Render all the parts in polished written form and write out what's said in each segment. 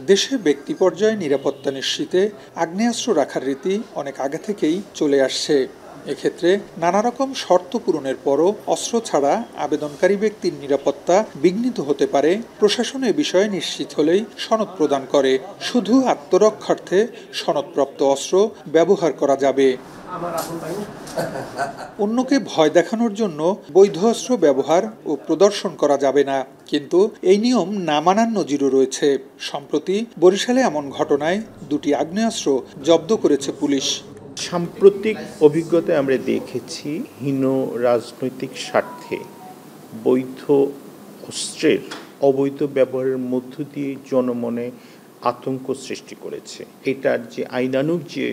দেশে ব্যক্তি পর্যায়ে নিরাপত্তা নিশ্চিতে আগ্নেয়াস্ত্র রাখার রীতি অনেক আগে থেকেই চলে আসছে। এক্ষেত্রে নানা রকম শর্ত পূরণের পরও অস্ত্র ছাড়া আবেদনকারী ব্যক্তির নিরাপত্তা বিঘ্নিত হতে পারে। প্রশাসন এ বিষয়ে নিশ্চিত হলেই সনদ প্রদান করে। শুধু আত্মরক্ষার্থে সনদপ্রাপ্ত অস্ত্র ব্যবহার করা যাবে। অন্যকে ভয় দেখানোর জন্য বৈধ অস্ত্র ব্যবহার ও প্রদর্শন করা যাবে না। কিন্তু এই নিয়ম না মানার নজিরও রয়েছে। সম্প্রতি বরিশালে এমন ঘটনায় দুটি আগ্নেয়াস্ত্র জব্দ করেছে পুলিশ। সাম্প্রতিক অভিজ্ঞতায় আমরা দেখেছি হীন রাজনৈতিক স্বার্থে বৈধ অস্ত্রের অবৈধ ব্যবহারের মধ্য দিয়ে জনমনে আতঙ্ক সৃষ্টি করেছে। এটার যে আইনানুগ যে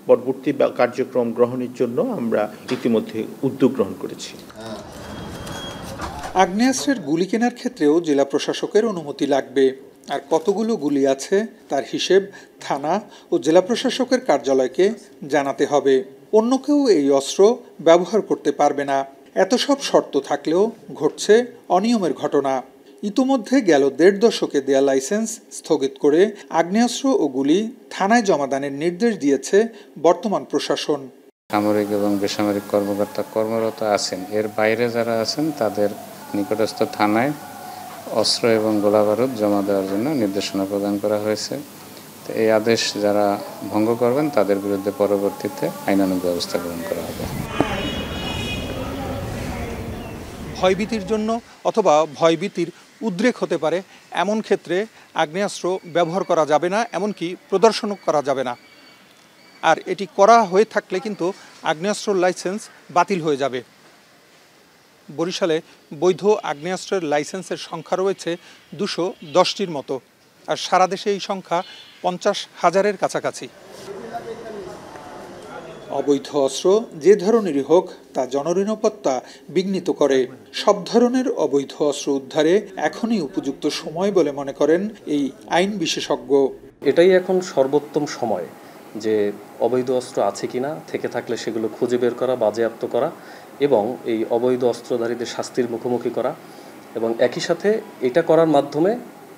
পরবর্তী কার্যক্রম গ্রহণের জন্য আমরা ইতিমধ্যে উদ্যোগ গ্রহণ করেছি। আগ্নেয়াস্ত্রের গুলি কেনার ক্ষেত্রেও জেলা প্রশাসকের অনুমতি লাগবে। আর কতগুলো গুলি আছে তার হিসেব থানা ও জেলা প্রশাসকের কার্যালয়কে জানাতে হবে। অন্য কেউ এই অস্ত্র ব্যবহার করতে পারবে না। এত সব শর্ত থাকলেও ঘটছে অনিয়মের ঘটনা। ইতোমধ্যে গেল ১.৫ দশকে দেয়া লাইসেন্স স্থগিত করে আগ্নেয়াস্ত্র ও গুলি থানায় জমাদানের নির্দেশ দিয়েছে বর্তমান প্রশাসন। সামরিক এবং বেসামরিক কর্মকর্তা কর্মরত আছেন, এর বাইরে যারা আছেন তাদের নিকটস্থ থানায় অস্ত্র এবং গোলাবারুদ জমা দেওয়ার জন্য নির্দেশনা প্রদান করা হয়েছে। তো এই আদেশ যারা ভঙ্গ করবেন তাদের বিরুদ্ধে পরবর্তীতে আইনানুগ ব্যবস্থা গ্রহণ করা হবে। ভয়ভীতির জন্য অথবা ভয়ভীতির উদ্রেক হতে পারে এমন ক্ষেত্রে আগ্নেয়াস্ত্র ব্যবহার করা যাবে না, এমনকি প্রদর্শনও করা যাবে না। আর এটি করা হয়ে থাকলে কিন্তু আগ্নেয়াস্ত্রের লাইসেন্স বাতিল হয়ে যাবে। বরিশালে বৈধ আগ্নেয়াস্ত্রের লাইসেন্সের সংখ্যা রয়েছে ২১০টির মতো, আর সারা দেশে এই সংখ্যা ৫০,০০০-এর কাছাকাছি। অবৈধ অস্ত্র যে ধরনেরই হোক তা জননিরাপত্তা বিঘ্নিত করে। সব ধরনের অবৈধ অস্ত্র উদ্ধারে এখনই উপযুক্ত সময় বলে মনে করেন এই আইন বিশেষজ্ঞ। এটাই এখন সর্বোত্তম সময় যে অবৈধ অস্ত্র আছে কিনা, থেকে থাকলে সেগুলো খুঁজে বের করা, বাজেয়াপ্ত করা এবং এই অবৈধ অস্ত্রধারীদের শাস্তির মুখোমুখি করা, এবং একই সাথে এটা করার মাধ্যমে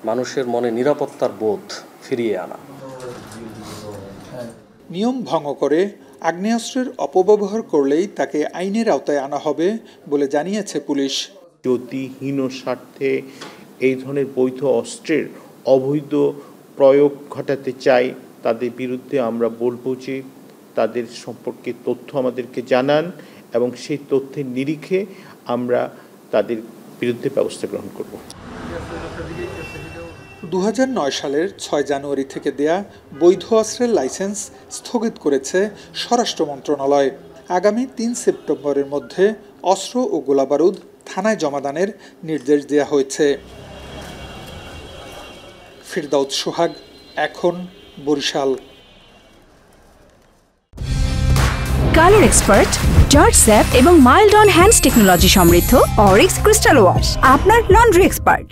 মানুষের মনে নিরাপত্তার বোধ ফিরিয়ে আনা। নিয়ম ভঙ্গ করে আগ্নেয়াস্ত্রের অপব্যবহার করলেই তাকে আইনের আওতায় আনা হবে বলে জানিয়েছে পুলিশ। যদি হীন স্বার্থে এই ধরনের বৈধ অস্ত্রের অবৈধ প্রয়োগ ঘটাতে চাই তাদের বিরুদ্ধে আমরা বলবো যে তাদের সম্পর্কে তথ্য আমাদেরকে জানান এবং সেই তথ্যের নিরিখে আমরা তাদের বিরুদ্ধে ব্যবস্থা গ্রহণ করব। ২০০৯ সালের ৬ জানুয়ারি থেকে দেয়া বৈধ অস্ত্রের লাইসেন্স স্থগিত করেছে স্বরাষ্ট্র মন্ত্রণালয়। আগামী ৩ সেপ্টেম্বরের মধ্যে অস্ত্র ও গোলাবারুদ থানায় জমাদানের নির্দেশ দেওয়া হয়েছে। ফিরদাউস সোহাগ, এখন, বরিশাল। কালার এক্সপার্ট, জর্জ স্যাপ এবং মাইল্ড অন হ্যান্ডস টেকনোলজি সমৃদ্ধ অরিক্স ক্রিস্টাল ওয়াশ আপনার লন্ড্রি এক্সপার্ট।